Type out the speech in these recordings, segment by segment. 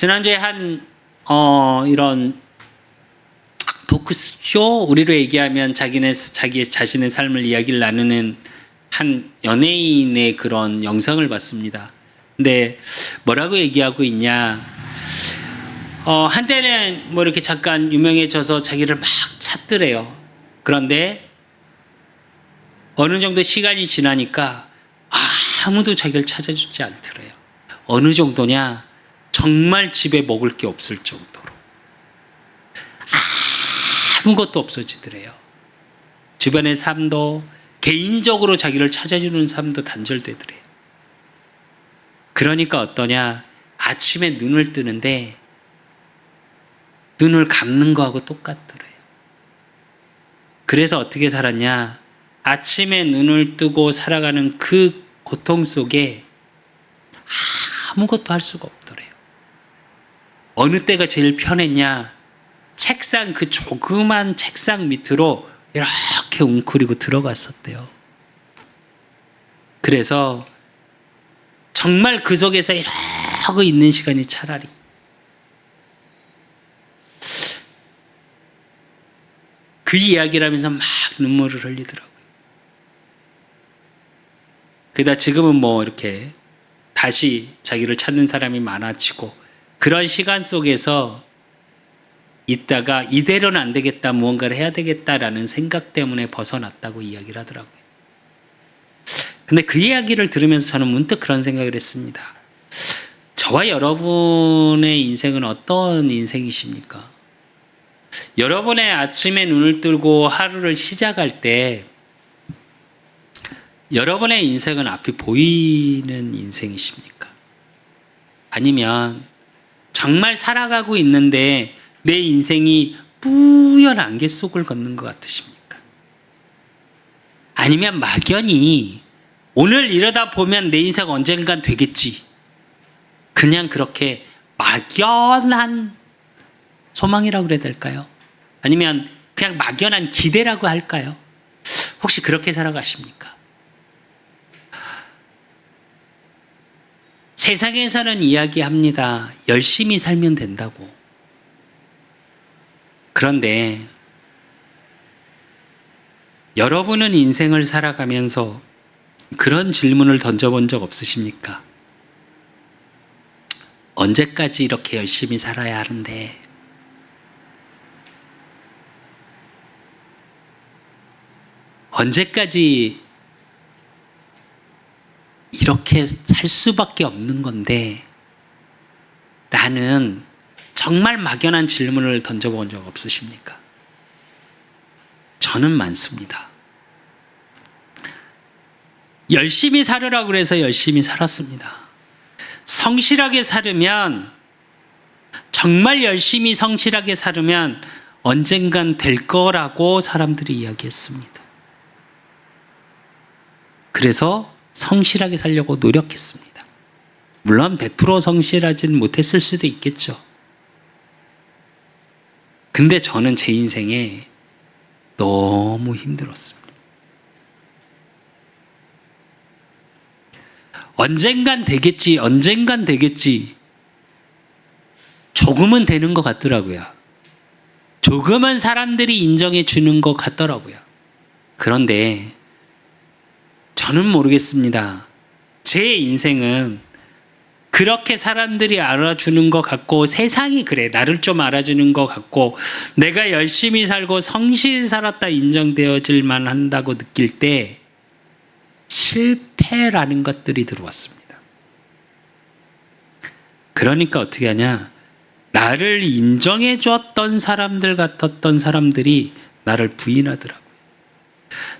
지난주에 이런 토크쇼, 우리로 얘기하면 자기 자신의 삶을 이야기를 나누는 한 연예인의 그런 영상을 봤습니다. 근데 뭐라고 얘기하고 있냐? 한때는 뭐 이렇게 잠깐 유명해져서 자기를 막 찾더래요. 그런데 어느 정도 시간이 지나니까 아무도 자기를 찾아주지 않더래요. 어느 정도냐? 정말 집에 먹을 게 없을 정도로 아무것도 없어지더래요. 주변의 삶도, 개인적으로 자기를 찾아주는 삶도 단절되더래요. 그러니까 어떠냐? 아침에 눈을 뜨는데 눈을 감는 거하고 똑같더래요. 그래서 어떻게 살았냐? 아침에 눈을 뜨고 살아가는 그 고통 속에 아무것도 할 수가 없더래요. 어느 때가 제일 편했냐? 책상, 그 조그만 책상 밑으로 이렇게 웅크리고 들어갔었대요. 그래서 정말 그 속에서 이러고 있는 시간이 차라리 그 이야기를 하면서 막 눈물을 흘리더라고요. 그러다 지금은 뭐 이렇게 다시 자기를 찾는 사람이 많아지고 그런 시간 속에서 있다가 이대로는 안 되겠다, 무언가를 해야 되겠다라는 생각 때문에 벗어났다고 이야기를 하더라고요. 근데 그 이야기를 들으면서 저는 문득 그런 생각을 했습니다. 저와 여러분의 인생은 어떤 인생이십니까? 여러분의 아침에 눈을 뜨고 하루를 시작할 때 여러분의 인생은 앞이 보이는 인생이십니까? 아니면 정말 살아가고 있는데 내 인생이 뿌연 안개 속을 걷는 것 같으십니까? 아니면 막연히 오늘 이러다 보면 내 인생 언젠간 되겠지, 그냥 그렇게 막연한 소망이라고 그래야 될까요? 아니면 그냥 막연한 기대라고 할까요? 혹시 그렇게 살아가십니까? 세상에서는 이야기합니다. 열심히 살면 된다고. 그런데 여러분은 인생을 살아가면서 그런 질문을 던져본 적 없으십니까? 언제까지 이렇게 열심히 살아야 하는데? 언제까지 이렇게 살 수밖에 없는 건데? 라는 정말 막연한 질문을 던져본 적 없으십니까? 저는 많습니다. 열심히 살으라고 그래서 열심히 살았습니다. 성실하게 살으면, 정말 열심히 성실하게 살으면 언젠간 될 거라고 사람들이 이야기했습니다. 그래서 성실하게 살려고 노력했습니다. 물론 100% 성실하진 못했을 수도 있겠죠. 근데 저는 제 인생에 너무 힘들었습니다. 언젠간 되겠지, 언젠간 되겠지. 조금은 되는 것 같더라고요. 조금은 사람들이 인정해 주는 것 같더라고요. 그런데 저는 모르겠습니다. 제 인생은 그렇게 사람들이 알아주는 것 같고, 세상이 그래, 나를 좀 알아주는 것 같고, 내가 열심히 살고 성실히 살았다 인정되어질만 한다고 느낄 때 실패라는 것들이 들어왔습니다. 그러니까 어떻게 하냐? 나를 인정해 줬던 사람들 같았던 사람들이 나를 부인하더라고요.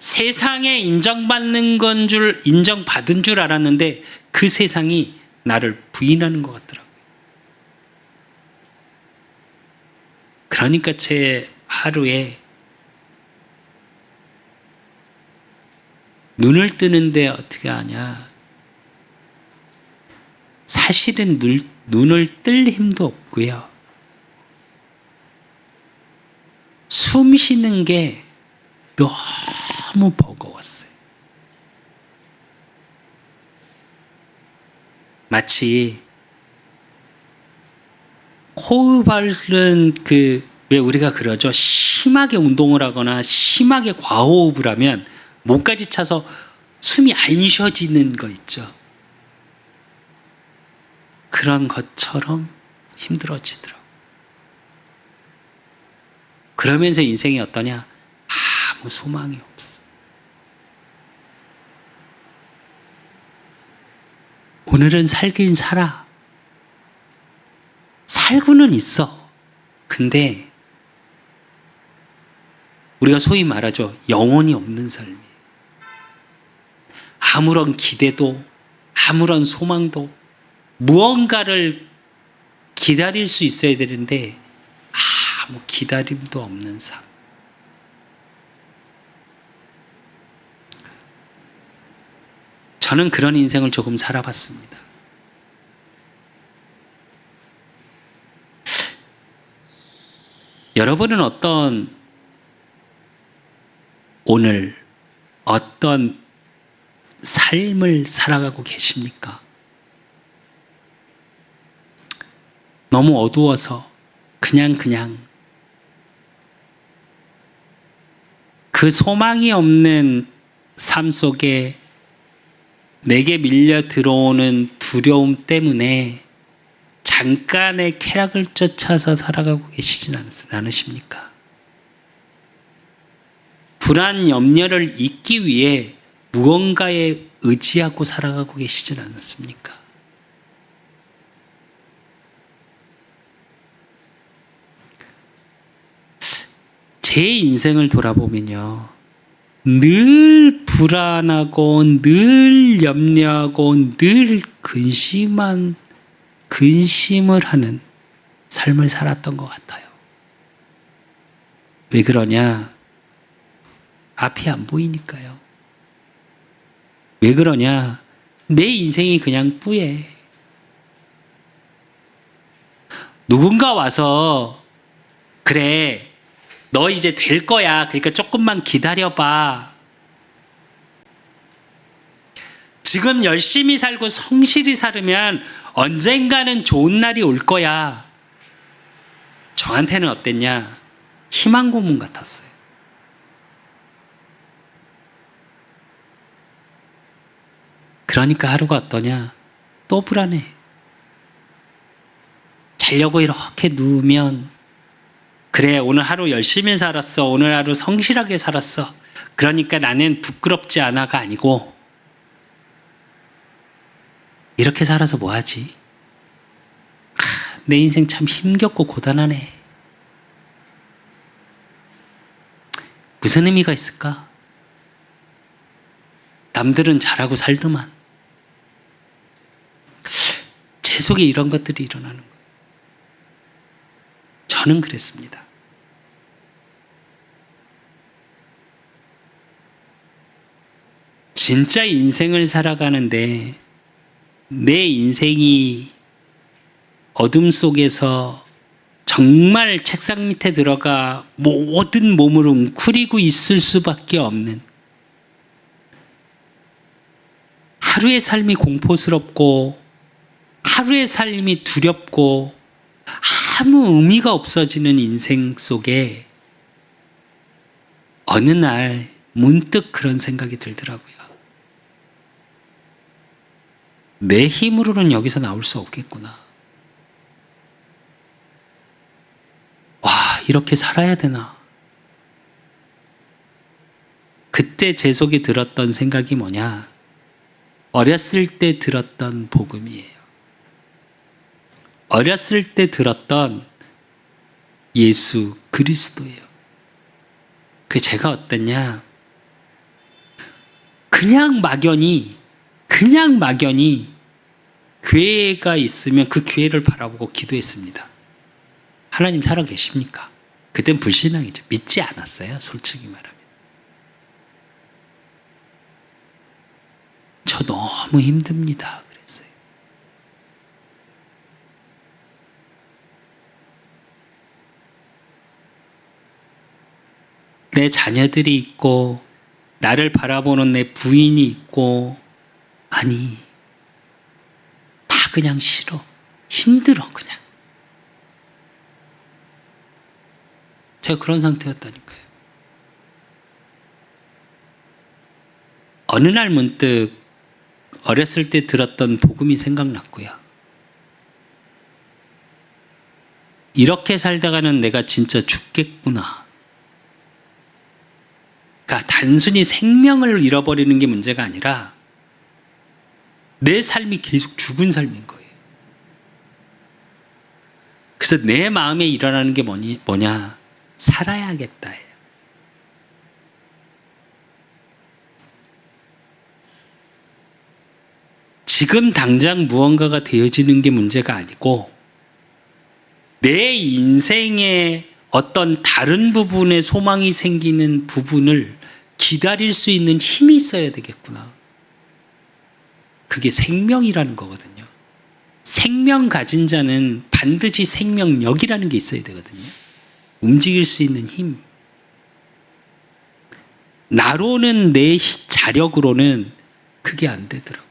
세상에 인정받는 건 인정받은 줄 알았는데 그 세상이 나를 부인하는 것 같더라고요. 그러니까 제 하루에 눈을 뜨는데 어떻게 하냐? 사실은 눈을 뜰 힘도 없고요. 숨 쉬는 게 너무 버거웠어요. 마치 호흡하는 왜 우리가 그러죠? 심하게 운동을 하거나 심하게 과호흡을 하면 목까지 차서 숨이 안 쉬어지는 거 있죠. 그런 것처럼 힘들어지더라고. 그러면서 인생이 어떠냐? 아무 소망이 없어. 오늘은 살긴 살아. 살고는 있어. 근데 우리가 소위 말하죠. 영혼이 없는 삶이. 아무런 기대도, 아무런 소망도, 무언가를 기다릴 수 있어야 되는데 아무 기다림도 없는 삶. 저는 그런 인생을 조금 살아봤습니다. 여러분은 오늘 어떤 삶을 살아가고 계십니까? 너무 어두워서 그냥 그 소망이 없는 삶 속에 내게 밀려 들어오는 두려움 때문에 잠깐의 쾌락을 쫓아서 살아가고 계시진 않으십니까? 불안, 염려를 잊기 위해 무언가에 의지하고 살아가고 계시진 않습니까? 제 인생을 돌아보면요. 늘 불안하고 늘 염려하고 늘 근심을 하는 삶을 살았던 것 같아요. 왜 그러냐? 앞이 안 보이니까요. 왜 그러냐? 내 인생이 그냥 뿌예. 누군가 와서 그래, 너 이제 될 거야. 그러니까 조금만 기다려봐. 지금 열심히 살고 성실히 살으면 언젠가는 좋은 날이 올 거야. 저한테는 어땠냐? 희망 고문 같았어요. 그러니까 하루가 어떠냐? 또 불안해. 자려고 이렇게 누우면 그래, 오늘 하루 열심히 살았어. 오늘 하루 성실하게 살았어. 그러니까 나는 부끄럽지 않아가 아니고 이렇게 살아서 뭐하지? 내 인생 참 힘겹고 고단하네. 무슨 의미가 있을까? 남들은 잘하고 살더만. 제 속에 이런 것들이 일어나는 거예요. 저는 그랬습니다. 진짜 인생을 살아가는데 내 인생이 어둠 속에서 정말 책상 밑에 들어가 모든 몸을 웅크리고 있을 수밖에 없는, 하루의 삶이 공포스럽고 하루의 삶이 두렵고 아무 의미가 없어지는 인생 속에 어느 날 문득 그런 생각이 들더라고요. 내 힘으로는 여기서 나올 수 없겠구나. 와, 이렇게 살아야 되나? 그때 제 속에 들었던 생각이 뭐냐? 어렸을 때 들었던 복음이에요. 어렸을 때 들었던 예수 그리스도예요. 그 제가 어땠냐? 그냥 막연히 교회가 있으면 그 교회를 바라보고 기도했습니다. 하나님 살아 계십니까? 그땐 불신앙이죠. 믿지 않았어요. 솔직히 말하면. 저 너무 힘듭니다. 그랬어요. 내 자녀들이 있고 나를 바라보는 내 부인이 있고, 아니 다 그냥 싫어. 힘들어. 그냥 제가 그런 상태였다니까요. 어느 날 문득 어렸을 때 들었던 복음이 생각났고요. 이렇게 살다가는 내가 진짜 죽겠구나. 그러니까 단순히 생명을 잃어버리는 게 문제가 아니라 내 삶이 계속 죽은 삶인 거예요. 그래서 내 마음에 일어나는 게 뭐냐? 살아야겠다예요. 지금 당장 무언가가 되어지는 게 문제가 아니고 내 인생의 어떤 다른 부분에 소망이 생기는 부분을 기다릴 수 있는 힘이 있어야 되겠구나. 그게 생명이라는 거거든요. 생명 가진 자는 반드시 생명력이라는 게 있어야 되거든요. 움직일 수 있는 힘. 나로는 내 자력으로는 그게 안 되더라고요.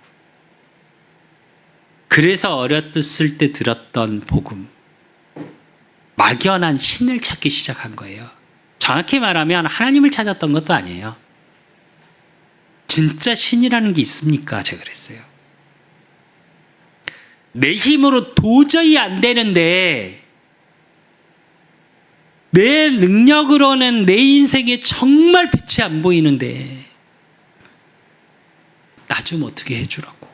그래서 어렸을 때 들었던 복음, 막연한 신을 찾기 시작한 거예요. 정확히 말하면 하나님을 찾았던 것도 아니에요. 진짜 신이라는 게 있습니까? 제가 그랬어요. 내 힘으로 도저히 안 되는데 내 능력으로는 내 인생에 정말 빛이 안 보이는데 나 좀 어떻게 해주라고.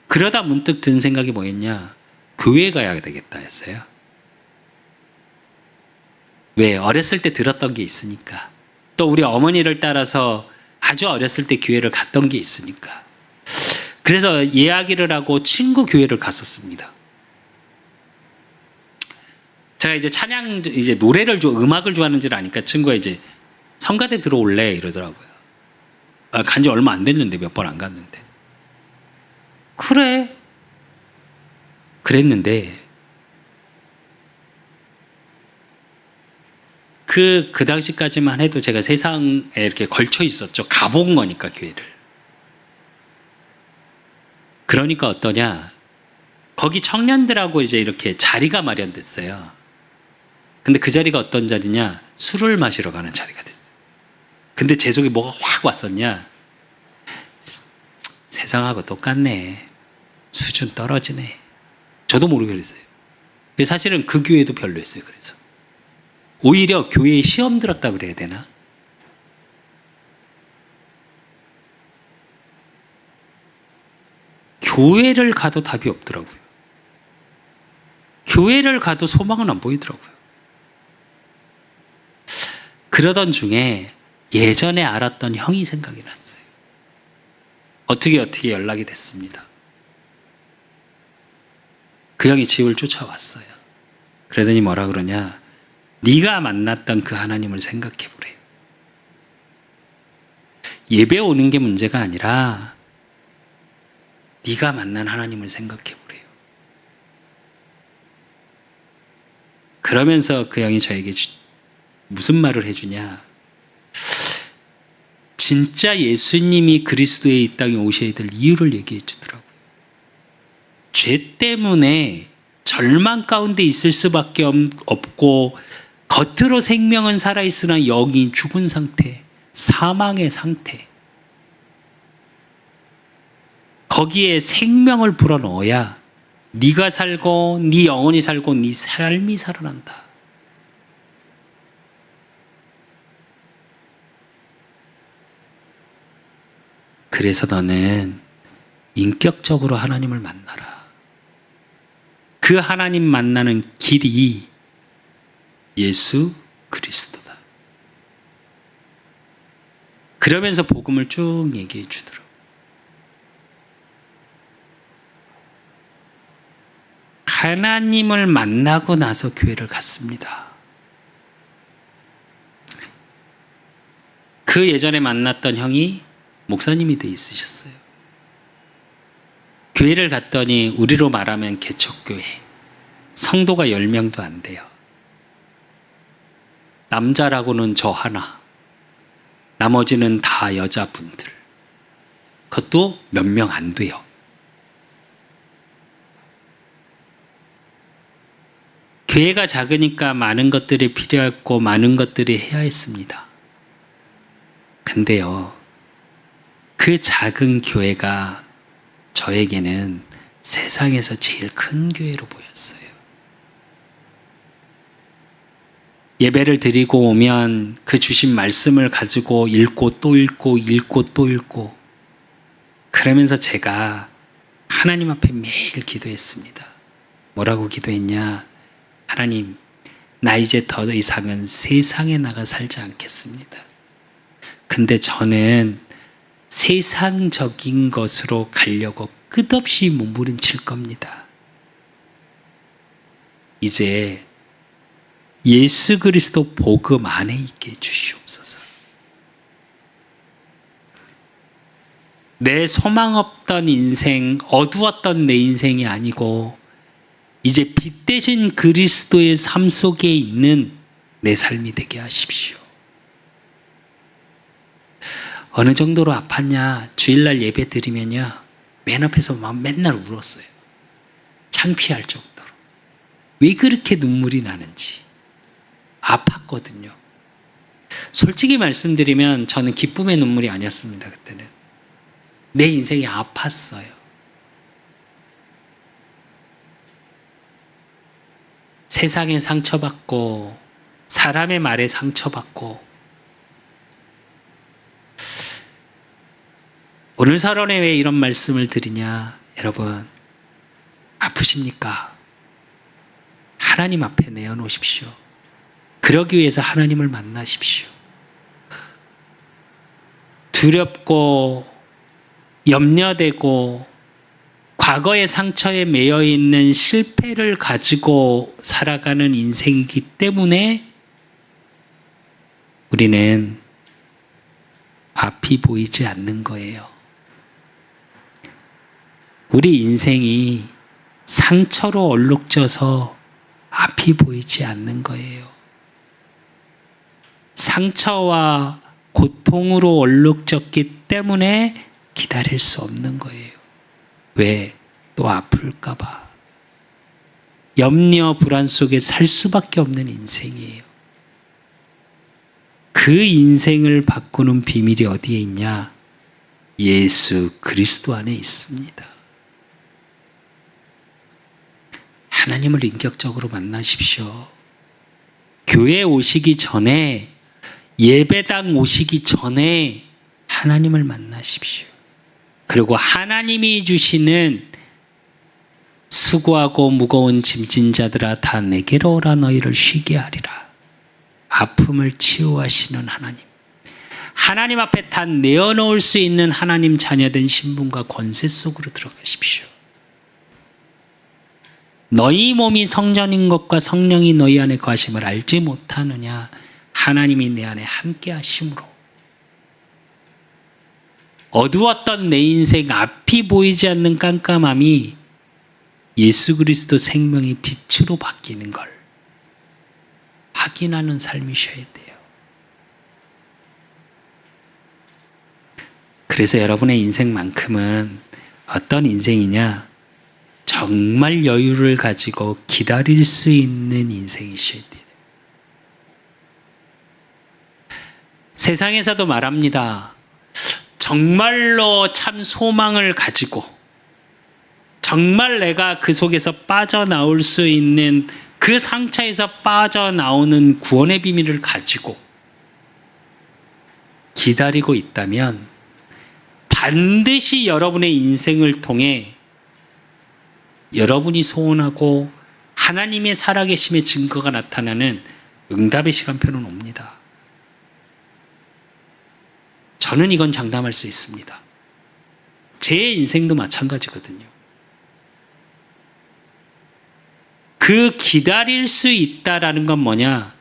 그러다 문득 든 생각이 뭐였냐? 교회 가야 되겠다 했어요. 왜? 어렸을 때 들었던 게 있으니까. 또 우리 어머니를 따라서 아주 어렸을 때 교회를 갔던 게 있으니까. 그래서 이야기를 하고 친구 교회를 갔었습니다. 제가 이제 이제 노래를 음악을 좋아하는 줄 아니까 친구가 이제 성가대 들어올래 이러더라고요. 간지 얼마 안 됐는데 몇 번 안 갔는데. 그래. 그랬는데 그 당시까지만 해도 제가 세상에 이렇게 걸쳐 있었죠. 가본 거니까 교회를. 그러니까 어떠냐? 거기 청년들하고 이제 이렇게 자리가 마련됐어요. 근데 그 자리가 어떤 자리냐? 술을 마시러 가는 자리가 됐어요. 근데 제 속에 뭐가 확 왔었냐? 세상하고 똑같네. 수준 떨어지네. 저도 모르게 그랬어요. 사실은 그 교회도 별로였어요. 그래서 오히려 교회에 시험 들었다 그래야 되나? 교회를 가도 답이 없더라고요. 교회를 가도 소망은 안 보이더라고요. 그러던 중에 예전에 알았던 형이 생각이 났어요. 어떻게 연락이 됐습니다. 그 형이 집을 쫓아왔어요. 그러더니 뭐라 그러냐? 네가 만났던 그 하나님을 생각해 보래요. 예배 오는 게 문제가 아니라 네가 만난 하나님을 생각해 보래요. 그러면서 그 형이 저에게 무슨 말을 해주냐? 진짜 예수님이 그리스도의 이 땅에 오셔야 될 이유를 얘기해 주더라고요. 죄 때문에 절망 가운데 있을 수밖에 없고 겉으로 생명은 살아있으나 영이 죽은 상태, 사망의 상태. 거기에 생명을 불어넣어야 네가 살고 네 영혼이 살고 네 삶이 살아난다. 그래서 너는 인격적으로 하나님을 만나라. 그 하나님 만나는 길이 예수 그리스도다. 그러면서 복음을 쭉 얘기해 주더라고요. 하나님을 만나고 나서 교회를 갔습니다. 그 예전에 만났던 형이 목사님이 돼 있으셨어요. 교회를 갔더니 우리로 말하면 개척교회. 성도가 10명도 안 돼요. 남자라고는 저 하나. 나머지는 다 여자분들. 그것도 몇 명 안 돼요. 교회가 작으니까 많은 것들이 필요했고 많은 것들이 해야 했습니다. 근데요, 그 작은 교회가 저에게는 세상에서 제일 큰 교회로 보였어요. 예배를 드리고 오면 그 주신 말씀을 가지고 읽고 또 읽고 읽고 또 읽고, 그러면서 제가 하나님 앞에 매일 기도했습니다. 뭐라고 기도했냐? 하나님, 나 이제 더 이상은 세상에 나가 살지 않겠습니다. 근데 저는 세상적인 것으로 가려고 끝없이 몸부림칠 겁니다. 이제 예수 그리스도 복음 안에 있게 해주시옵소서. 내 소망 없던 인생, 어두웠던 내 인생이 아니고 이제 빛 대신 그리스도의 삶 속에 있는 내 삶이 되게 하십시오. 어느 정도로 아팠냐? 주일날 예배 드리면요, 맨 앞에서 막 맨날 울었어요. 창피할 정도로. 왜 그렇게 눈물이 나는지. 아팠거든요. 솔직히 말씀드리면 저는 기쁨의 눈물이 아니었습니다. 그때는 내 인생이 아팠어요. 세상에 상처받고 사람의 말에 상처받고. 오늘 서론에 왜 이런 말씀을 드리냐? 여러분, 아프십니까? 하나님 앞에 내어놓으십시오. 그러기 위해서 하나님을 만나십시오. 두렵고 염려되고 과거의 상처에 매여 있는 실패를 가지고 살아가는 인생이기 때문에 우리는 앞이 보이지 않는 거예요. 우리 인생이 상처로 얼룩져서 앞이 보이지 않는 거예요. 상처와 고통으로 얼룩졌기 때문에 기다릴 수 없는 거예요. 왜? 또 아플까봐. 염려, 불안 속에 살 수밖에 없는 인생이에요. 그 인생을 바꾸는 비밀이 어디에 있냐? 예수 그리스도 안에 있습니다. 하나님을 인격적으로 만나십시오. 교회 오시기 전에, 예배당 오시기 전에 하나님을 만나십시오. 그리고 하나님이 주시는 수고하고 무거운 짐진 자들아 다 내게로 오라, 너희를 쉬게 하리라. 아픔을 치유하시는 하나님. 하나님 앞에 다 내어놓을 수 있는 하나님 자녀된 신분과 권세 속으로 들어가십시오. 너희 몸이 성전인 것과 성령이 너희 안에 거하심을 알지 못하느냐? 하나님이 내 안에 함께 하심으로. 어두웠던 내 인생, 앞이 보이지 않는 깜깜함이 예수 그리스도 생명의 빛으로 바뀌는 걸 확인하는 삶이셔야 돼요. 그래서 여러분의 인생만큼은 어떤 인생이냐? 정말 여유를 가지고 기다릴 수 있는 인생이셔야 돼요. 세상에서도 말합니다. 정말로 참 소망을 가지고 정말 내가 그 속에서 빠져나올 수 있는, 그 상처에서 빠져나오는 구원의 비밀을 가지고 기다리고 있다면 반드시 여러분의 인생을 통해 여러분이 소원하고 하나님의 살아계심의 증거가 나타나는 응답의 시간표는 옵니다. 저는 이건 장담할 수 있습니다. 제 인생도 마찬가지거든요. 그 기다릴 수 있다라는 건 뭐냐?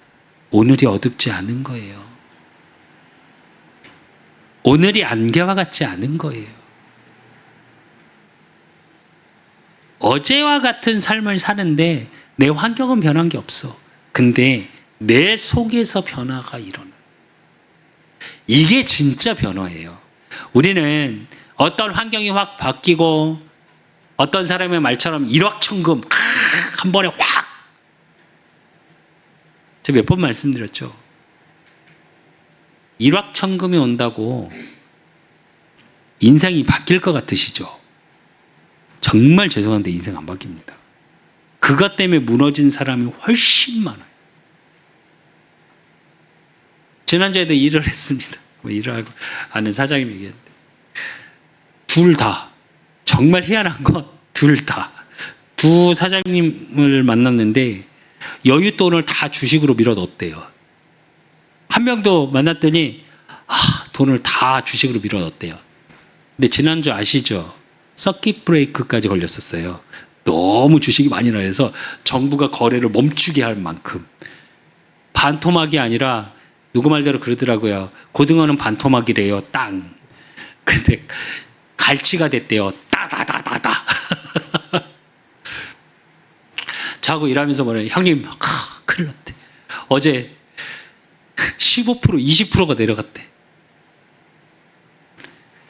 오늘이 어둡지 않은 거예요. 오늘이 안개와 같지 않은 거예요. 어제와 같은 삶을 사는데 내 환경은 변한 게 없어. 근데 내 속에서 변화가 일어나. 이게 진짜 변화예요. 우리는 어떤 환경이 확 바뀌고 어떤 사람의 말처럼 일확천금 한 번에 확 제가 몇 번 말씀드렸죠. 일확천금이 온다고 인생이 바뀔 것 같으시죠? 정말 죄송한데 인생 안 바뀝니다. 그것 때문에 무너진 사람이 훨씬 많아요. 지난주에도 일을 했습니다. 일을 하고 아는 사장님이 얘기했는데 둘 다 정말 희한한 건 둘 다 두 사장님을 만났는데 여윳돈을 다 주식으로 밀어 넣었대요. 한 명도 만났더니 돈을 다 주식으로 밀어 넣었대요. 근데 지난주 아시죠? 서킷 브레이크까지 걸렸었어요. 너무 주식이 많이 나서 정부가 거래를 멈추게 할 만큼. 반토막이 아니라 누구 말대로 그러더라고요. 고등어는 반토막이래요. 땅. 근데 갈치가 됐대요. 따다다다다. 자고 일하면서 뭐래. 형님, 큰일 났대. 어제 15% 20%가 내려갔대.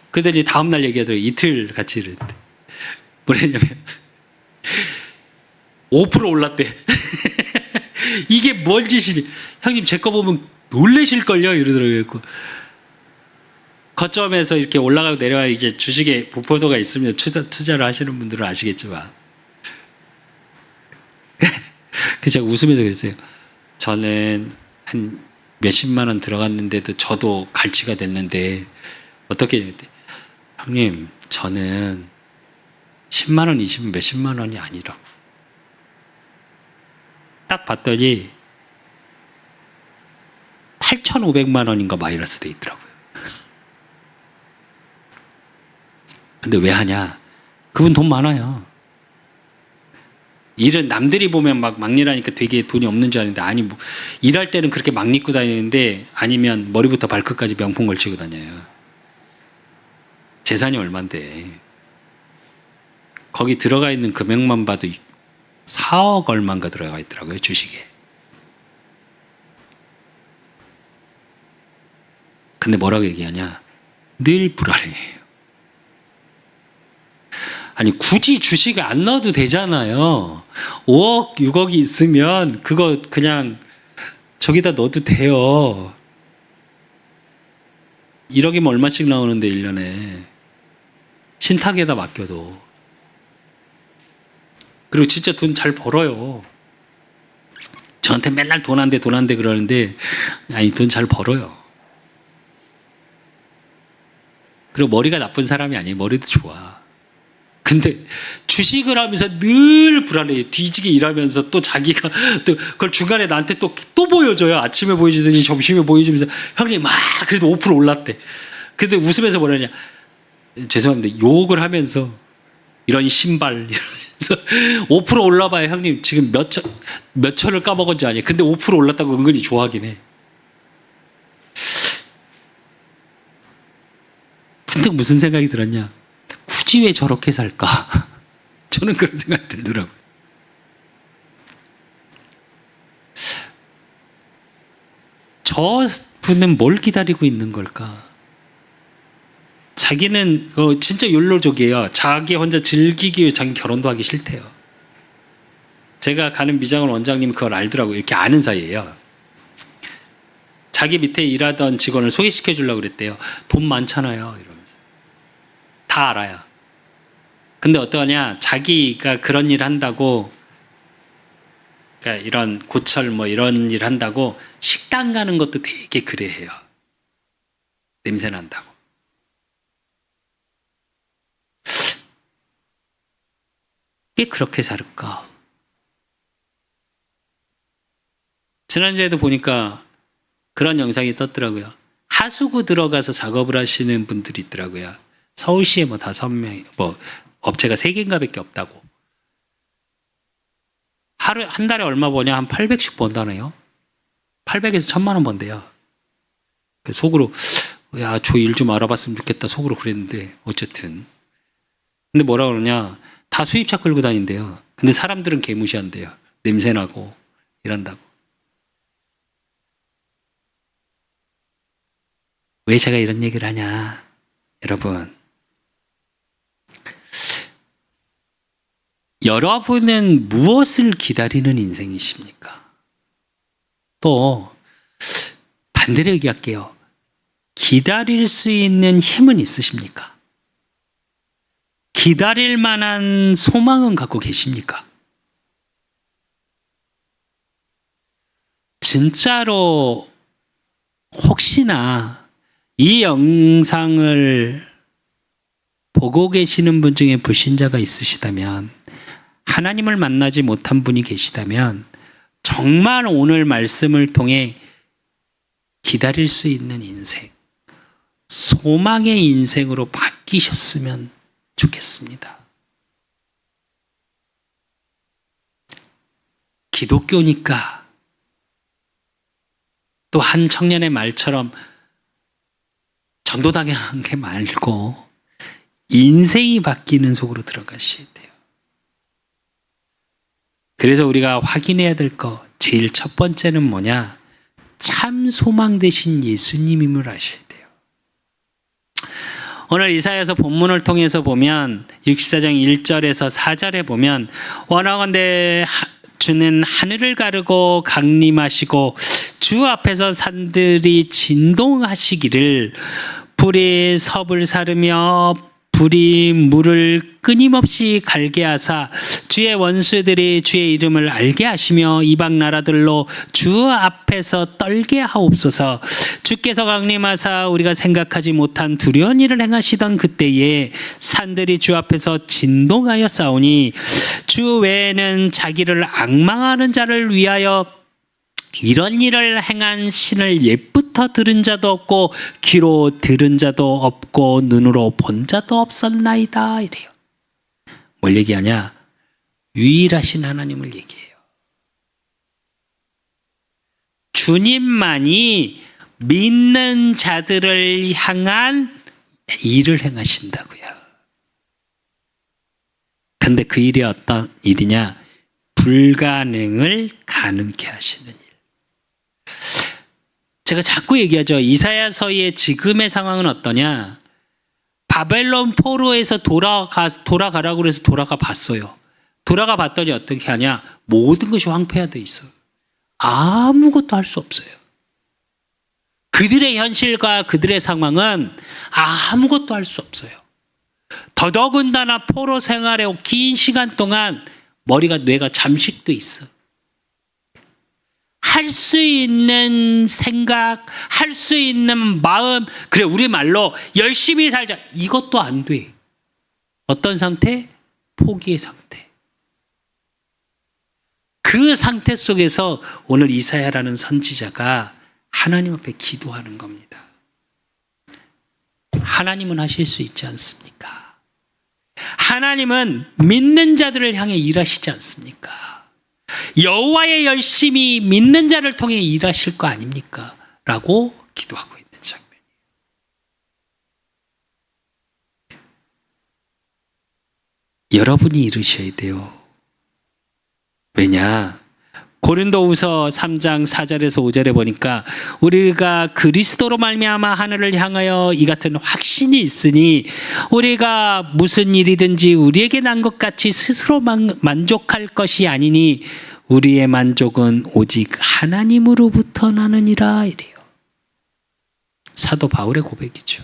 그러더니 다음날 얘기하더라고요. 이틀 같이 이랬대. 뭐랬냐면 5% 올랐대. 이게 뭔 짓이니. 형님 제 거 보면 놀라실걸요? 이러더라고요. 거점에서 이렇게 올라가고 내려가 이제 주식에 부포도가 있으면 투자를 하시는 분들은 아시겠지만. 제가 웃으면서 그랬어요. 저는 한 몇십만 원 들어갔는데도 저도 갈치가 됐는데 어떻게 했대? 형님 저는 10만 원, 20만 몇십만 원이 아니라고. 딱 봤더니 8,500만 원인가 마이너스 돼 있더라고요. 근데 왜 하냐? 그분 돈 많아요. 일은 남들이 보면 막 일하니까 되게 돈이 없는 줄 아는데 아니 뭐 일할 때는 그렇게 막 입고 다니는데 아니면 머리부터 발끝까지 명품 걸치고 다녀요. 재산이 얼만데 거기 들어가 있는 금액만 봐도 4억 얼마인가 들어가 있더라고요. 주식에. 근데 뭐라고 얘기하냐? 늘 불안해해요. 아니 굳이 주식에 안 넣어도 되잖아요. 5억 6억이 있으면 그거 그냥 저기다 넣어도 돼요. 1억이면 얼마씩 나오는데 1년에. 신탁에다 맡겨도. 그리고 진짜 돈 잘 벌어요. 저한테 맨날 돈 안 돼 그러는데 아니 돈 잘 벌어요. 그리고 머리가 나쁜 사람이 아니에요. 머리도 좋아. 근데 주식을 하면서 늘 불안해요. 뒤지게 일하면서 또 자기가 또 그걸 중간에 나한테 또 보여줘요. 아침에 보여주더니 점심에 보여주면서 형님 그래도 5% 올랐대. 근데 웃으면서 뭐라냐? 죄송합니다. 욕을 하면서 이런 신발 이러면서 5% 올라봐요. 형님 지금 몇 천을 까먹은지 아니에요. 근데 5% 올랐다고 은근히 좋아하긴 해. 문득 무슨 생각이 들었냐? 굳이 왜 저렇게 살까? 저는 그런 생각이 들더라고요. 저 분은 뭘 기다리고 있는 걸까? 자기는 진짜 욜로족이에요. 자기 혼자 즐기기 위해 자기 결혼도 하기 싫대요. 제가 가는 미장원 원장님 그걸 알더라고요. 이렇게 아는 사이예요. 자기 밑에 일하던 직원을 소개시켜 주려고 그랬대요. 돈 많잖아요. 이러면서. 다 알아요. 근데 어떠하냐? 자기가 그런 일 한다고, 그러니까 이런 고철 뭐 이런 일 한다고 식당 가는 것도 되게 그래해요. 냄새 난다고. 왜 그렇게 살까? 지난주에도 보니까 그런 영상이 떴더라고요. 하수구 들어가서 작업을 하시는 분들이 있더라고요. 서울시에 뭐 5명, 뭐 업체가 3개인가 밖에 없다고. 한 달에 얼마 버냐? 한 800씩 번다네요. 800에서 1000만 원 번대요. 속으로 야, 저 일 좀 알아봤으면 좋겠다 속으로 그랬는데 어쨌든. 근데 뭐라 그러냐? 다 수입차 끌고 다닌대요. 근데 사람들은 개무시한대요. 냄새나고 이런다고. 왜 제가 이런 얘기를 하냐? 여러분. 여러분은 무엇을 기다리는 인생이십니까? 또 반대로 얘기할게요. 기다릴 수 있는 힘은 있으십니까? 기다릴 만한 소망은 갖고 계십니까? 진짜로 혹시나 이 영상을 보고 계시는 분 중에 불신자가 있으시다면, 하나님을 만나지 못한 분이 계시다면 정말 오늘 말씀을 통해 기다릴 수 있는 인생, 소망의 인생으로 바뀌셨으면 좋겠습니다. 기독교니까 또 한 청년의 말처럼 전도당한 게 말고 인생이 바뀌는 속으로 들어가셔야 돼요. 그래서 우리가 확인해야 될 거 제일 첫 번째는 뭐냐? 참 소망 되신 예수님임을 아셔야 돼요. 오늘 이사야서 본문을 통해서 보면 64장 1절에서 4절에 보면 원하건대 주는 하늘을 가르고 강림하시고 주 앞에서 산들이 진동하시기를 불이 섭을 사르며 불이 물을 끊임없이 갈게 하사 주의 원수들이 주의 이름을 알게 하시며 이방 나라들로 주 앞에서 떨게 하옵소서. 주께서 강림하사 우리가 생각하지 못한 두려운 일을 행하시던 그때에 산들이 주 앞에서 진동하여 싸우니 주 외에는 자기를 앙망하는 자를 위하여 이런 일을 행한 신을 옛부터 들은 자도 없고 귀로 들은 자도 없고 눈으로 본 자도 없었나이다. 이래요. 뭘 얘기하냐? 유일하신 하나님을 얘기해요. 주님만이 믿는 자들을 향한 일을 행하신다고요. 근데 그 일이 어떤 일이냐? 불가능을 가능케 하시는 일. 제가 자꾸 얘기하죠. 이사야서의 지금의 상황은 어떠냐? 바벨론 포로에서 돌아가라고 그래서 돌아가 봤어요. 돌아가 봤더니 어떻게 하냐? 모든 것이 황폐화되어 있어요. 아무것도 할 수 없어요. 그들의 현실과 그들의 상황은 아무것도 할 수 없어요. 더더군다나 포로 생활의 긴 시간 동안 뇌가 잠식돼 있어. 할 수 있는 생각, 할 수 있는 마음, 그래 우리 말로 열심히 살자, 이것도 안 돼. 어떤 상태? 포기의 상태. 그 상태 속에서 오늘 이사야라는 선지자가 하나님 앞에 기도하는 겁니다. 하나님은 하실 수 있지 않습니까? 하나님은 믿는 자들을 향해 일하시지 않습니까? 여호와의 열심히 믿는 자를 통해 일하실 거 아닙니까? 라고 기도하고 있는 장면이에요. 여러분이 이르셔야 돼요. 왜냐? 고린도후서 3장 4절에서 5절에 보니까 우리가 그리스도로 말미암아 하늘을 향하여 이 같은 확신이 있으니 우리가 무슨 일이든지 우리에게 난 것 같이 스스로 만족할 것이 아니니 우리의 만족은 오직 하나님으로부터 나느니라. 이래요. 사도 바울의 고백이죠.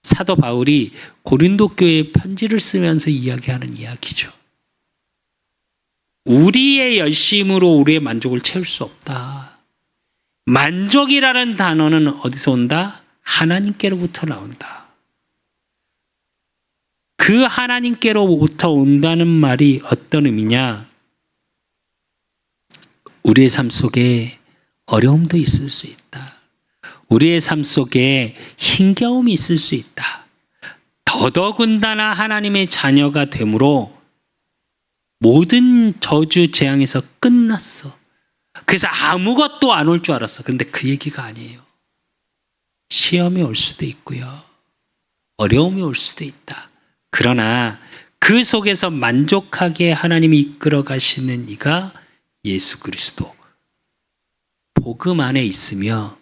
사도 바울이 고린도 교회에 편지를 쓰면서 이야기하는 이야기죠. 우리의 열심으로 우리의 만족을 채울 수 없다. 만족이라는 단어는 어디서 온다? 하나님께로부터 나온다. 그 하나님께로부터 온다는 말이 어떤 의미냐? 우리의 삶 속에 어려움도 있을 수 있다. 우리의 삶 속에 힘겨움이 있을 수 있다. 더더군다나 하나님의 자녀가 되므로 모든 저주 재앙에서 끝났어. 그래서 아무것도 안 올 줄 알았어. 근데 그 얘기가 아니에요. 시험이 올 수도 있고요. 어려움이 올 수도 있다. 그러나 그 속에서 만족하게 하나님이 이끌어 가시는 이가 예수 그리스도. 복음 안에 있으며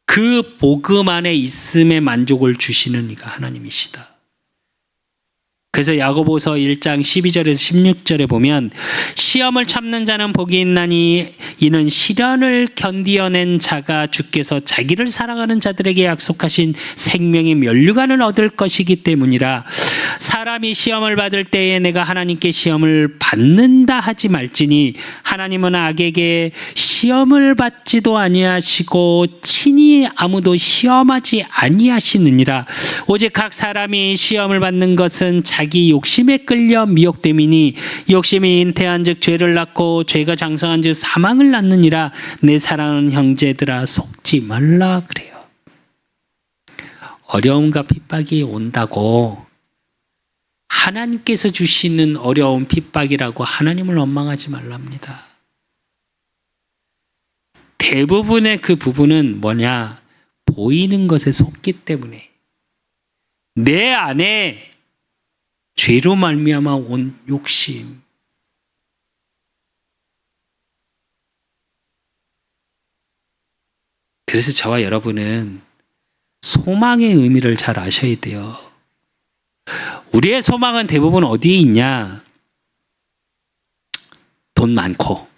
그 복음 안에 있음에 만족을 주시는 이가 하나님이시다. 그래서 야고보서 1장 12절에서 16절에 보면 시험을 참는 자는 복이 있나니 이는 시련을 견디어낸 자가 주께서 자기를 사랑하는 자들에게 약속하신 생명의 면류관을 얻을 것이기 때문이라. 사람이 시험을 받을 때에 내가 하나님께 시험을 받는다 하지 말지니 하나님은 악에게 시험을 받지도 아니하시고 친히 아무도 시험하지 아니하시느니라. 오직 각 사람이 시험을 받는 것은 자기 욕심에 끌려 미혹됨이니 욕심이 잉태한즉 죄를 낳고 죄가 장성한즉 사망을 낳느니라. 내 사랑하는 형제들아 속지 말라 그래요. 어려움과 핍박이 온다고 하나님께서 주시는 어려움 핍박이라고 하나님을 원망하지 말랍니다. 대부분의 그 부분은 뭐냐? 보이는 것에 속기 때문에 내 안에 죄로 말미암아 온 욕심. 그래서 저와 여러분은 소망의 의미를 잘 아셔야 돼요. 우리의 소망은 대부분 어디에 있냐? 돈 많고,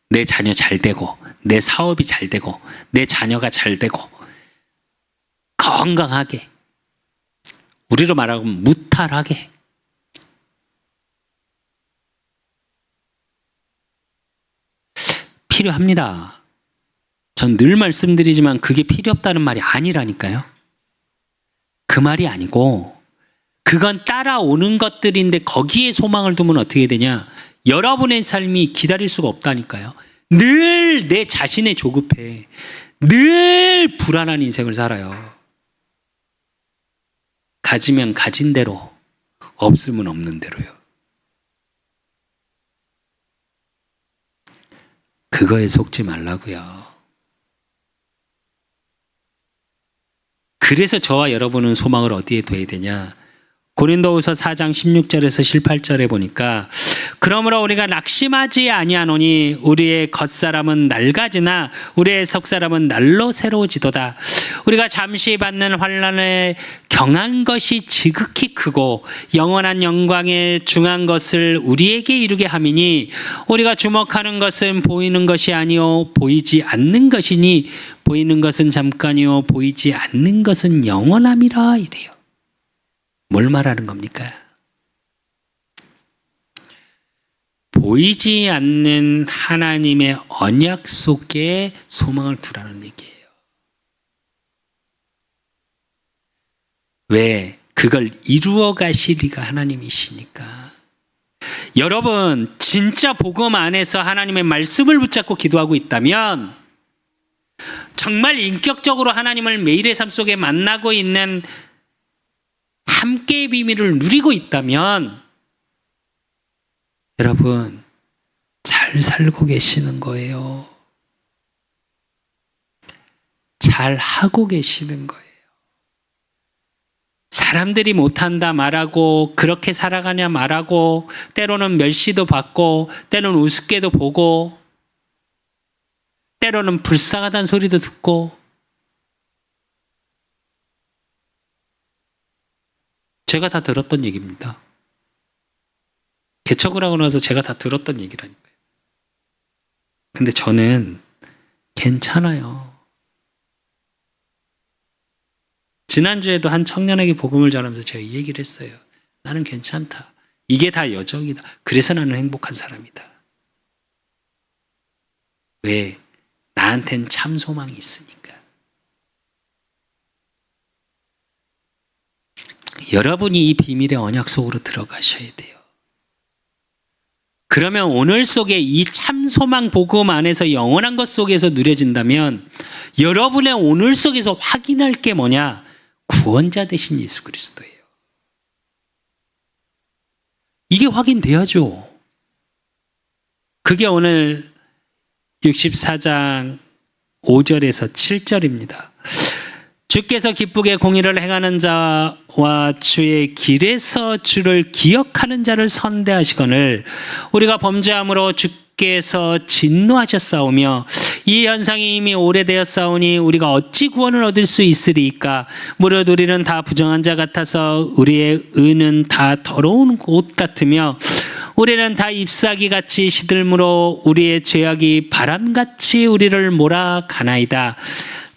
내 자녀 잘 되고, 내 사업이 잘 되고, 내 자녀가 잘 되고, 건강하게, 우리로 말하면 무탈하게. 필요합니다. 전 늘 말씀드리지만 그게 필요 없다는 말이 아니라니까요. 그 말이 아니고 그건 따라오는 것들인데 거기에 소망을 두면 어떻게 되냐? 여러분의 삶이 기다릴 수가 없다니까요. 늘 내 자신에 조급해. 늘 불안한 인생을 살아요. 가지면 가진 대로, 없으면 없는 대로요. 그거에 속지 말라고요. 그래서 저와 여러분은 소망을 어디에 둬야 되냐? 고린도후서 4장 16절에서 18절에 보니까 그러므로 우리가 낙심하지 아니하노니 우리의 겉사람은 낡아지나 우리의 속사람은 날로 새로워지도다. 우리가 잠시 받는 환난에 경한 것이 지극히 크고 영원한 영광에 중한 것을 우리에게 이루게 함이니 우리가 주목하는 것은 보이는 것이 아니요 보이지 않는 것이니 보이는 것은 잠깐이요 보이지 않는 것은 영원함이라 이래요. 뭘 말하는 겁니까? 보이지 않는 하나님의 언약 속에 소망을 두라는 얘기예요. 왜? 그걸 이루어 가실 이가 하나님이시니까. 여러분, 진짜 복음 안에서 하나님의 말씀을 붙잡고 기도하고 있다면 정말 인격적으로 하나님을 매일의 삶 속에 만나고 있는 함께의 비밀을 누리고 있다면 여러분 잘 살고 계시는 거예요. 잘 하고 계시는 거예요. 사람들이 못한다 말하고 그렇게 살아가냐 말하고 때로는 멸시도 받고 때로는 우습게도 보고 때로는 불쌍하다는 소리도 듣고 제가 다 들었던 얘기입니다. 개척을 하고 나서 제가 다 들었던 얘기라니까요. 근데 저는 괜찮아요. 지난주에도 한 청년에게 복음을 전하면서 제가 이 얘기를 했어요. 나는 괜찮다. 이게 다 여정이다. 그래서 나는 행복한 사람이다. 왜? 나한텐 참 소망이 있으니까. 여러분이 이 비밀의 언약 속으로 들어가셔야 돼요. 그러면 오늘 속에 이 참 소망 복음 안에서 영원한 것 속에서 누려진다면 여러분의 오늘 속에서 확인할 게 뭐냐? 구원자 되신 예수 그리스도예요. 이게 확인돼야죠. 그게 오늘 64장 5절에서 7절입니다. 주께서 기쁘게 공의를 행하는 자와 주의 길에서 주를 기억하는 자를 선대하시거늘 우리가 범죄함으로 주께서 진노하셨사오며 이 현상이 이미 오래되었사오니 우리가 어찌 구원을 얻을 수 있으리이까? 무릇 우리는 다 부정한 자 같아서 우리의 의는 다 더러운 옷 같으며 우리는 다 잎사귀 같이 시들므로 우리의 죄악이 바람같이 우리를 몰아가나이다.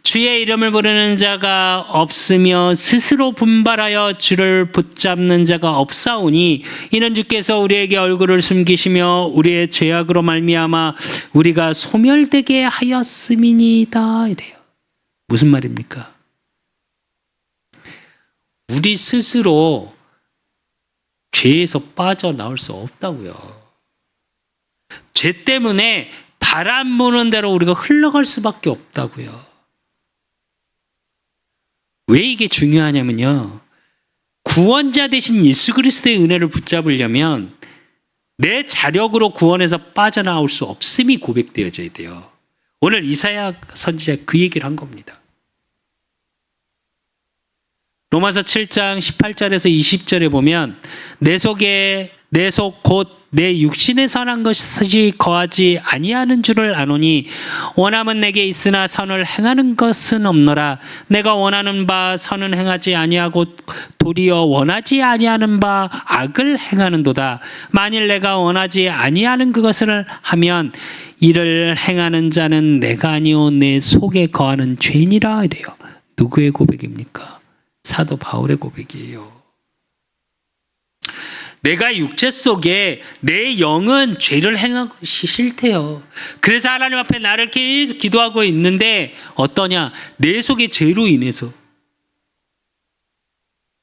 주의 이름을 부르는 자가 없으며 스스로 분발하여 주를 붙잡는 자가 없사오니 이는 주께서 우리에게 얼굴을 숨기시며 우리의 죄악으로 말미암아 우리가 소멸되게 하였음이니이다. 이래요. 무슨 말입니까? 우리 스스로 죄에서 빠져나올 수 없다고요. 죄 때문에 바람 부는 대로 우리가 흘러갈 수밖에 없다고요. 왜 이게 중요하냐면요. 구원자 되신 예수 그리스도의 은혜를 붙잡으려면 내 자력으로 구원에서 빠져나올 수 없음이 고백되어져야 돼요. 오늘 이사야 선지자 그 얘기를 한 겁니다. 로마서 7장 18절에서 20절에 보면 내 속 곧 내 육신에 선한 것이 거하지 아니하는 줄을 아노니 원함은 내게 있으나 선을 행하는 것은 없노라. 내가 원하는 바 선은 행하지 아니하고 도리어 원하지 아니하는 바 악을 행하는도다. 만일 내가 원하지 아니하는 그것을 하면 이를 행하는 자는 내가 아니오 내 속에 거하는 죄니라. 이래요. 누구의 고백입니까? 사도 바울의 고백이에요. 내가 육체 속에 내 영은 죄를 행하기 싫대요. 그래서 하나님 앞에 나를 계속 기도하고 있는데 어떠냐? 내 속에 죄로 인해서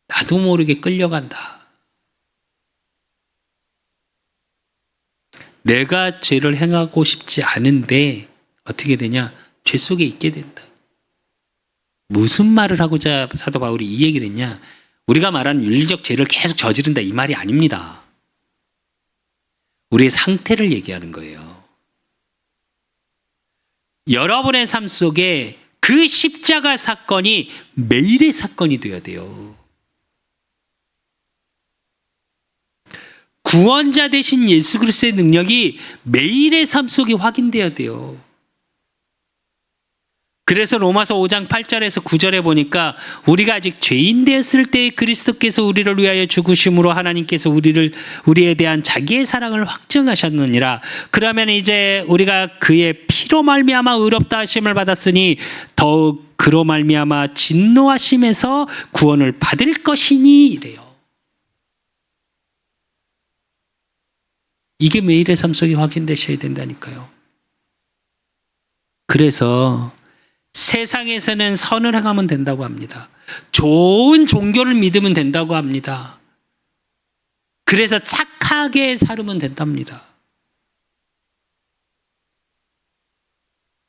나도 모르게 끌려간다. 내가 죄를 행하고 싶지 않은데 어떻게 되냐? 죄 속에 있게 된다. 무슨 말을 하고자 사도 바울이 이 얘기를 했냐? 우리가 말하는 윤리적 죄를 계속 저지른다 이 말이 아닙니다. 우리의 상태를 얘기하는 거예요. 여러분의 삶 속에 그 십자가 사건이 매일의 사건이 되어야 돼요. 구원자 되신 예수 그리스도의 능력이 매일의 삶 속에 확인되어야 돼요. 그래서 로마서 5장 8절에서 9절에 보니까 우리가 아직 죄인 되었을 때 그리스도께서 우리를 위하여 죽으심으로 하나님께서 우리에 대한 자기의 사랑을 확증하셨느니라. 그러면 이제 우리가 그의 피로 말미암아 의롭다 하심을 받았으니 더욱 그로 말미암아 진노하심에서 구원을 받을 것이니 이래요. 이게 매일의 삶 속에 확인되셔야 된다니까요. 그래서 세상에서는 선을 행하면 된다고 합니다. 좋은 종교를 믿으면 된다고 합니다. 그래서 착하게 살면 된답니다.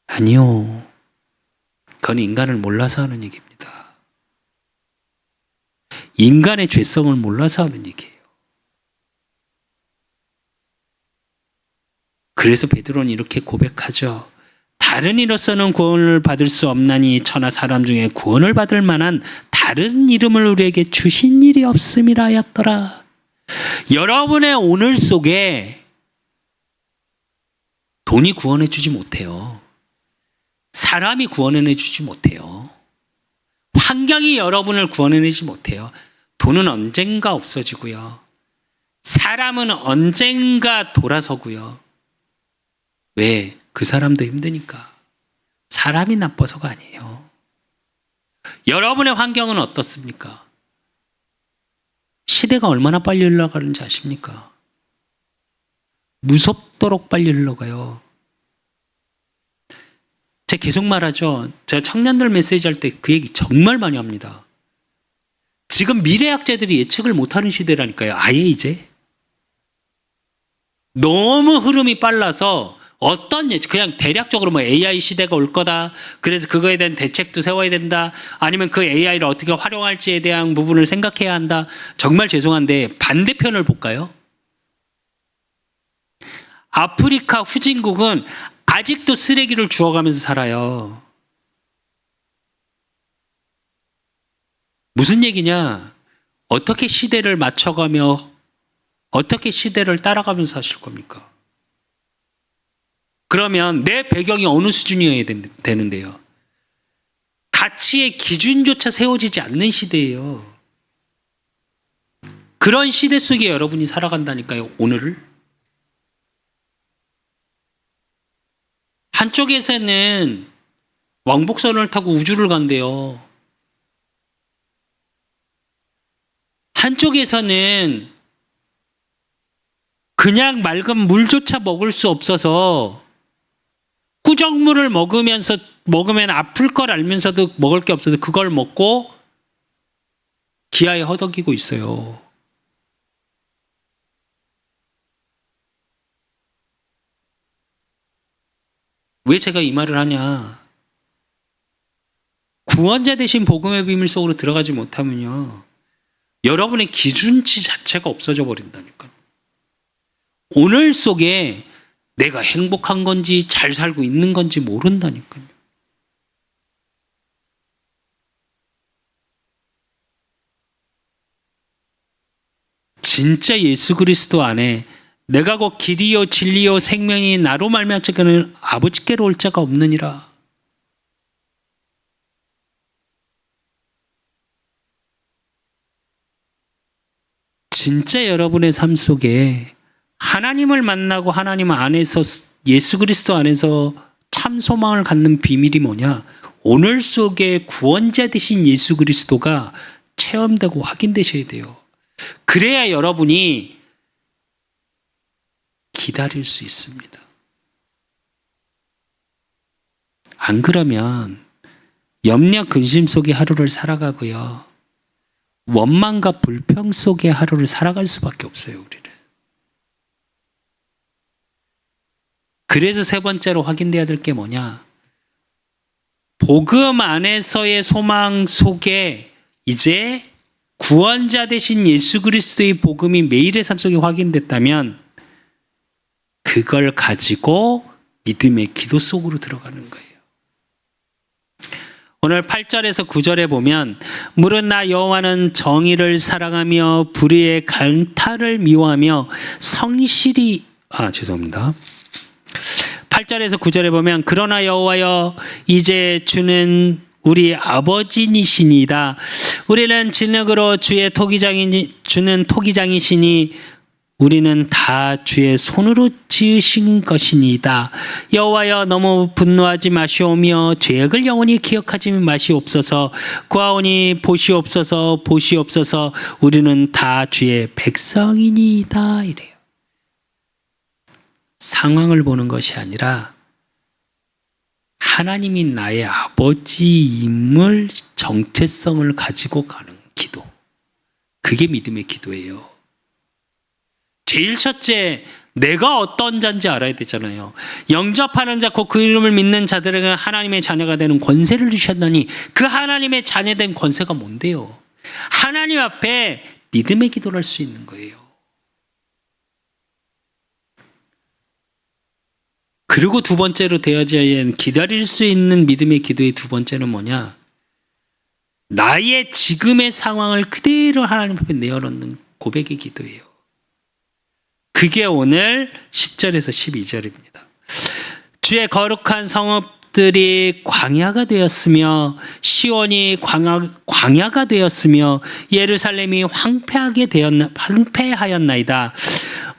아니요. 그건 인간을 몰라서 하는 얘기입니다. 인간의 죄성을 몰라서 하는 얘기예요. 그래서 베드로는 이렇게 고백하죠. 다른 이로서는 구원을 받을 수 없나니 천하 사람 중에 구원을 받을 만한 다른 이름을 우리에게 주신 일이 없음이라 하였더라. 여러분의 오늘 속에 돈이 구원해 주지 못해요. 사람이 구원해 주지 못해요. 환경이 여러분을 구원해내지 못해요. 돈은 언젠가 없어지고요. 사람은 언젠가 돌아서고요. 왜? 그 사람도 힘드니까. 사람이 나빠서가 아니에요. 여러분의 환경은 어떻습니까? 시대가 얼마나 빨리 흘러가는지 아십니까? 무섭도록 빨리 흘러가요. 제가 계속 말하죠. 제가 청년들 메시지 할 때 그 얘기 정말 많이 합니다. 지금 미래학자들이 예측을 못하는 시대라니까요. 아예 이제. 너무 흐름이 빨라서 어떤 예측, 그냥 대략적으로 뭐 AI 시대가 올 거다. 그래서 그거에 대한 대책도 세워야 된다. 아니면 그 AI를 어떻게 활용할지에 대한 부분을 생각해야 한다. 정말 죄송한데 반대편을 볼까요? 아프리카 후진국은 아직도 쓰레기를 주워가면서 살아요. 무슨 얘기냐? 어떻게 시대를 맞춰가며 어떻게 시대를 따라가면서 사실 겁니까? 그러면 내 배경이 어느 수준이어야 되는데요. 가치의 기준조차 세워지지 않는 시대예요. 그런 시대 속에 여러분이 살아간다니까요, 오늘을. 한쪽에서는 왕복선을 타고 우주를 간대요. 한쪽에서는 그냥 맑은 물조차 먹을 수 없어서 꾸정물을 먹으면 아플 걸 알면서도 먹을 게 없어서 그걸 먹고 기아에 허덕이고 있어요. 왜 제가 이 말을 하냐? 구원자 대신 복음의 비밀 속으로 들어가지 못하면요, 여러분의 기준치 자체가 없어져 버린다니까요. 오늘 속에 내가 행복한 건지 잘 살고 있는 건지 모른다니까요. 진짜 예수 그리스도 안에 내가 곧 길이요 진리요 생명이 나로 말미암자는 아버지께로 올 자가 없느니라. 진짜 여러분의 삶 속에 하나님을 만나고 하나님 안에서 예수 그리스도 안에서 참 소망을 갖는 비밀이 뭐냐? 오늘 속에 구원자 되신 예수 그리스도가 체험되고 확인되셔야 돼요. 그래야 여러분이 기다릴 수 있습니다. 안 그러면 염려 근심 속의 하루를 살아가고요, 원망과 불평 속의 하루를 살아갈 수밖에 없어요, 우리는. 그래서 세 번째로 확인돼야 될 게 뭐냐? 복음 안에서의 소망 속에 이제 구원자 되신 예수 그리스도의 복음이 매일의 삶 속에 확인됐다면 그걸 가지고 믿음의 기도 속으로 들어가는 거예요. 오늘 8절에서 9절에 보면 무릇 나 여호와는 정의를 사랑하며 불의의 강탈을 미워하며 성실히 8절에서 9절에 보면 그러나 여호와여 이제 주는 우리 아버지니시니다. 우리는 진흙으로 주는 토기장이시니 우리는 다 주의 손으로 지으신 것이니이다. 여호와여 너무 분노하지 마시오며 죄악을 영원히 기억하지 마시옵소서. 구하오니 보시옵소서 보시옵소서. 우리는 다 주의 백성이니이다. 이래요. 상황을 보는 것이 아니라 하나님이 나의 아버지임을 정체성을 가지고 가는 기도. 그게 믿음의 기도예요. 제일 첫째, 내가 어떤 자인지 알아야 되잖아요. 영접하는 자, 곧 그 이름을 믿는 자들에게 하나님의 자녀가 되는 권세를 주셨나니 그 하나님의 자녀된 권세가 뭔데요? 하나님 앞에 믿음의 기도를 할 수 있는 거예요. 그리고 두 번째로 되어져야 하는 기다릴 수 있는 믿음의 기도의 두 번째는 뭐냐? 나의 지금의 상황을 그대로 하나님 앞에 내어놓는 고백의 기도예요. 그게 오늘 10절에서 12절입니다. 주의 거룩한 성읍들이 광야가 되었으며 시온이 광야가 되었으며 예루살렘이 황폐하였나이다.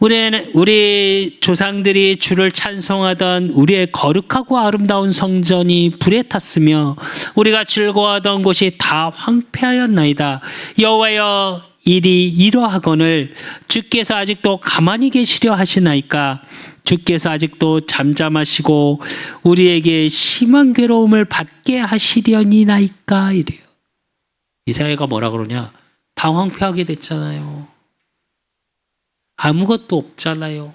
우리 조상들이 주를 찬송하던 우리의 거룩하고 아름다운 성전이 불에 탔으며 우리가 즐거워하던 곳이 다 황폐하였나이다. 여호와여 일이 이러하거늘 주께서 아직도 가만히 계시려 하시나이까? 주께서 아직도 잠잠하시고 우리에게 심한 괴로움을 받게 하시려니나이까? 이래요. 이사야가 뭐라 그러냐? 다 황폐하게 됐잖아요. 아무것도 없잖아요.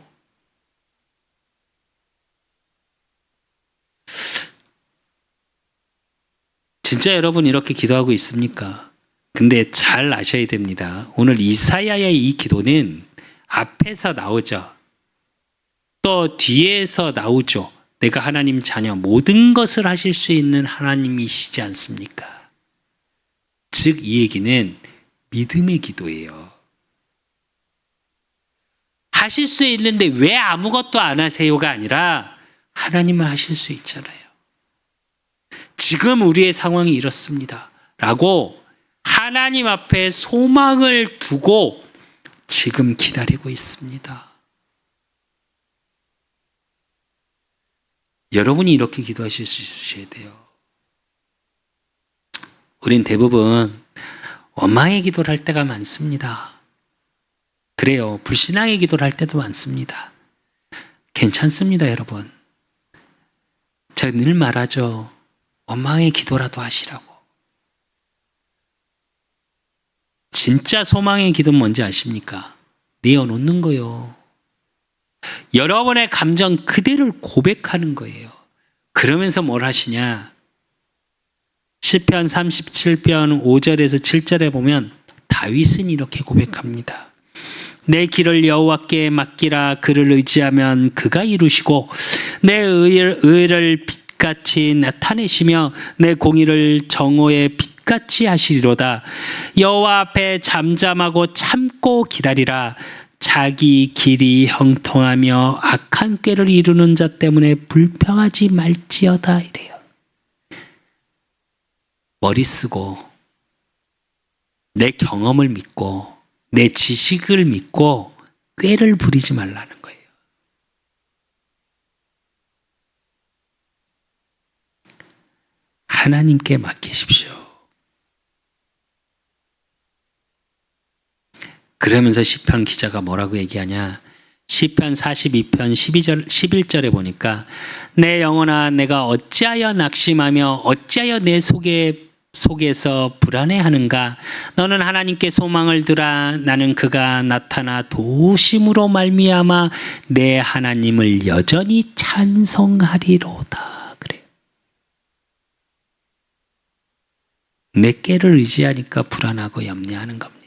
진짜 여러분 이렇게 기도하고 있습니까? 근데 잘 아셔야 됩니다. 오늘 이사야의 이 기도는 앞에서 나오죠. 또 뒤에서 나오죠. 내가 하나님 자녀 모든 것을 하실 수 있는 하나님이시지 않습니까? 즉 이 얘기는 믿음의 기도예요. 하실 수 있는데 왜 아무것도 안 하세요가 아니라 하나님은 하실 수 있잖아요. 지금 우리의 상황이 이렇습니다. 라고 하나님 앞에 소망을 두고 지금 기다리고 있습니다. 여러분이 이렇게 기도하실 수 있으셔야 돼요. 우린 대부분 원망의 기도를 할 때가 많습니다. 그래요. 불신앙의 기도를 할 때도 많습니다. 괜찮습니다, 여러분. 제가 늘 말하죠. 원망의 기도라도 하시라고. 진짜 소망의 기도는 뭔지 아십니까? 내어놓는 거요. 여러분의 감정 그대를 고백하는 거예요. 그러면서 뭘 하시냐? 시편 37편 5절에서 7절에 보면 다윗은 이렇게 고백합니다. 내 길을 여호와께 맡기라. 그를 의지하면 그가 이루시고 내 의를 빛같이 나타내시며 내 공의를 정오의 빛같이 하시리로다. 여호와 앞에 잠잠하고 참고 기다리라. 자기 길이 형통하며 악한 꾀를 이루는 자 때문에 불평하지 말지어다. 이래요. 머리 쓰고 내 경험을 믿고 내 지식을 믿고 꾀를 부리지 말라는 거예요. 하나님께 맡기십시오. 그러면서 시편 기자가 뭐라고 얘기하냐? 시편 42편 11절에 보니까 내 영혼아 내가 어찌하여 낙심하며 어찌하여 내 속에서 불안해하는가? 너는 하나님께 소망을 두라. 나는 그가 나타나 도우심으로 말미암아 내 하나님을 여전히 찬송하리로다. 그래요. 내 꾀를 의지하니까 불안하고 염려하는 겁니다.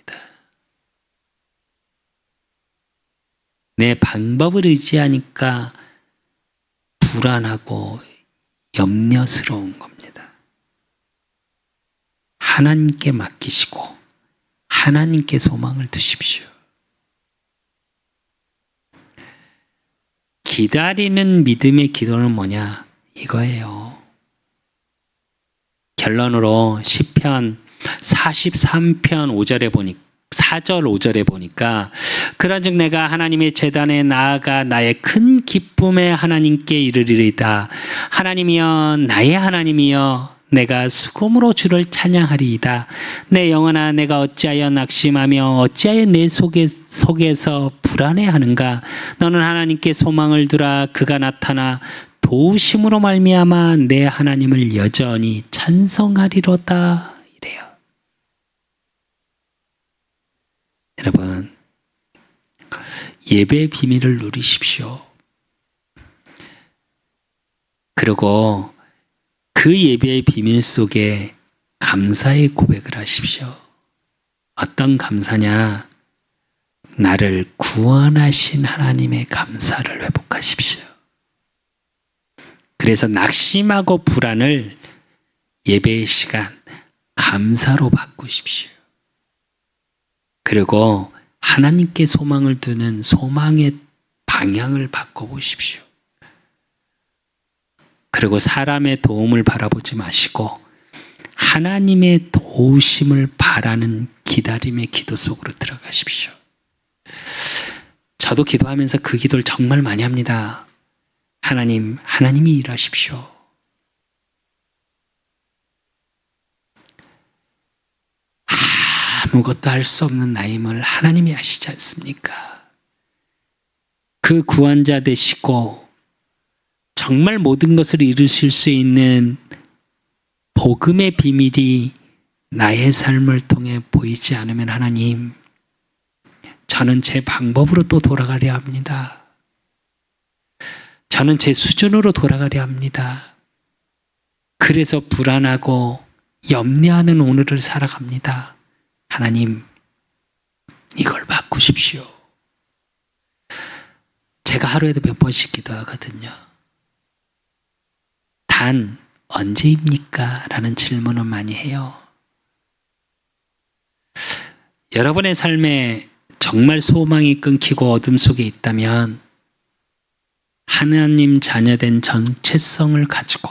내 방법을 의지하니까 불안하고 염려스러운 겁니다. 하나님께 맡기시고 하나님께 소망을 두십시오. 기다리는 믿음의 기도는 뭐냐? 이거예요. 결론으로 시편 43편 5절에 보니까 4절 5절에 보니까 그런즉 내가 하나님의 제단에 나아가 나의 큰 기쁨에 하나님께 이르리이다. 하나님이여 나의 하나님이여 내가 수금으로 주를 찬양하리이다. 내 영혼아 내가 어찌하여 낙심하며 어찌하여 내 속에서 불안해하는가? 너는 하나님께 소망을 두라. 그가 나타나 도우심으로 말미암아 내 하나님을 여전히 찬송하리로다. 이래요. 여러분, 예배의 비밀을 누리십시오. 그리고 그 예배의 비밀 속에 감사의 고백을 하십시오. 어떤 감사냐? 나를 구원하신 하나님의 감사를 회복하십시오. 그래서 낙심하고 불안을 예배의 시간 감사로 바꾸십시오. 그리고 하나님께 소망을 두는 소망의 방향을 바꿔보십시오. 그리고 사람의 도움을 바라보지 마시고 하나님의 도우심을 바라는 기다림의 기도 속으로 들어가십시오. 저도 기도하면서 그 기도를 정말 많이 합니다. 하나님이 일하십시오. 아무것도 할 수 없는 나임을 하나님이 아시지 않습니까? 그 구원자 되시고 정말 모든 것을 이루실 수 있는 복음의 비밀이 나의 삶을 통해 보이지 않으면 하나님, 저는 제 방법으로 또 돌아가려 합니다. 저는 제 수준으로 돌아가려 합니다. 그래서 불안하고 염려하는 오늘을 살아갑니다. 하나님, 이걸 바꾸십시오. 제가 하루에도 몇 번씩 기도하거든요. 단 언제입니까? 라는 질문을 많이 해요. 여러분의 삶에 정말 소망이 끊기고 어둠 속에 있다면 하나님 자녀된 정체성을 가지고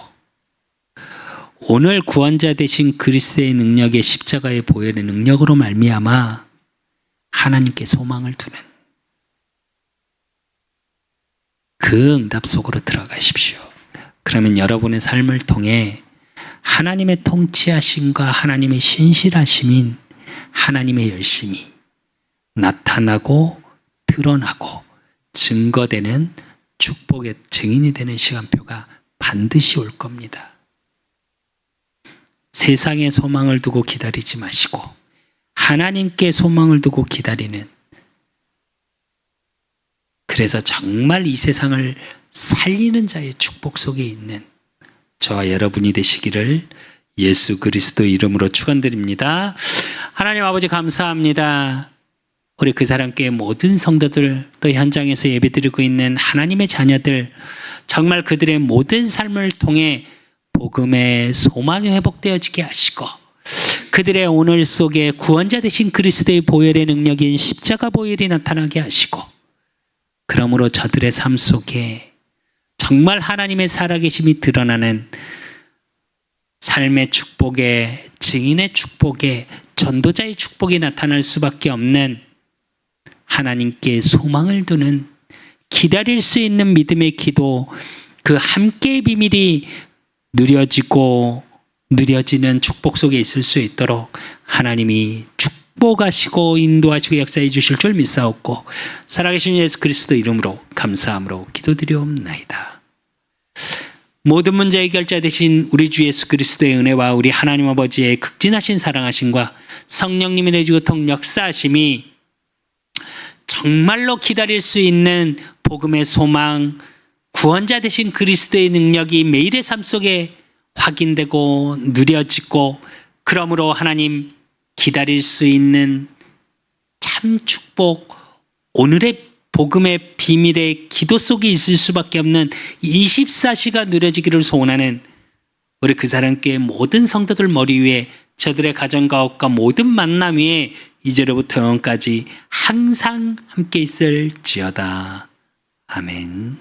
오늘 구원자 되신 그리스도의 능력의 십자가의 보혈의 능력으로 말미암아 하나님께 소망을 두는 그 응답 속으로 들어가십시오. 그러면 여러분의 삶을 통해 하나님의 통치하심과 하나님의 신실하심인 하나님의 열심이 나타나고 드러나고 증거되는 축복의 증인이 되는 시간표가 반드시 올 겁니다. 세상에 소망을 두고 기다리지 마시고 하나님께 소망을 두고 기다리는, 그래서 정말 이 세상을 살리는 자의 축복 속에 있는 저와 여러분이 되시기를 예수 그리스도 이름으로 축원드립니다. 하나님 아버지 감사합니다. 우리 그 사람께 모든 성도들, 또 현장에서 예배드리고 있는 하나님의 자녀들, 정말 그들의 모든 삶을 통해 복음의 소망이 회복되어지게 하시고 그들의 오늘 속에 구원자 되신 그리스도의 보혈의 능력인 십자가 보혈이 나타나게 하시고, 그러므로 저들의 삶 속에 정말 하나님의 살아계심이 드러나는 삶의 축복에, 증인의 축복에, 전도자의 축복이 나타날 수밖에 없는 하나님께 소망을 두는, 기다릴 수 있는 믿음의 기도, 그 함께의 비밀이 누려지고 누려지는 축복 속에 있을 수 있도록 하나님이 축복하시고 인도하시고 역사해 주실 줄 믿사옵고, 살아계신 예수 그리스도 이름으로 감사함으로 기도드리옵나이다. 모든 문제 해결자 되신 우리 주 예수 그리스도의 은혜와 우리 하나님 아버지의 극진하신 사랑하심과 성령님의 내주고통 역사하심이 정말로 기다릴 수 있는 복음의 소망, 구원자 되신 그리스도의 능력이 매일의 삶 속에 확인되고 누려지고, 그러므로 하나님 기다릴 수 있는 참 축복, 오늘의 복음의 비밀의 기도 속에 있을 수밖에 없는 24시가 누려지기를 소원하는 우리 그 사람께 모든 성도들 머리 위에, 저들의 가정가옥과 모든 만남 위에 이제로부터 영원까지 항상 함께 있을지어다. 아멘.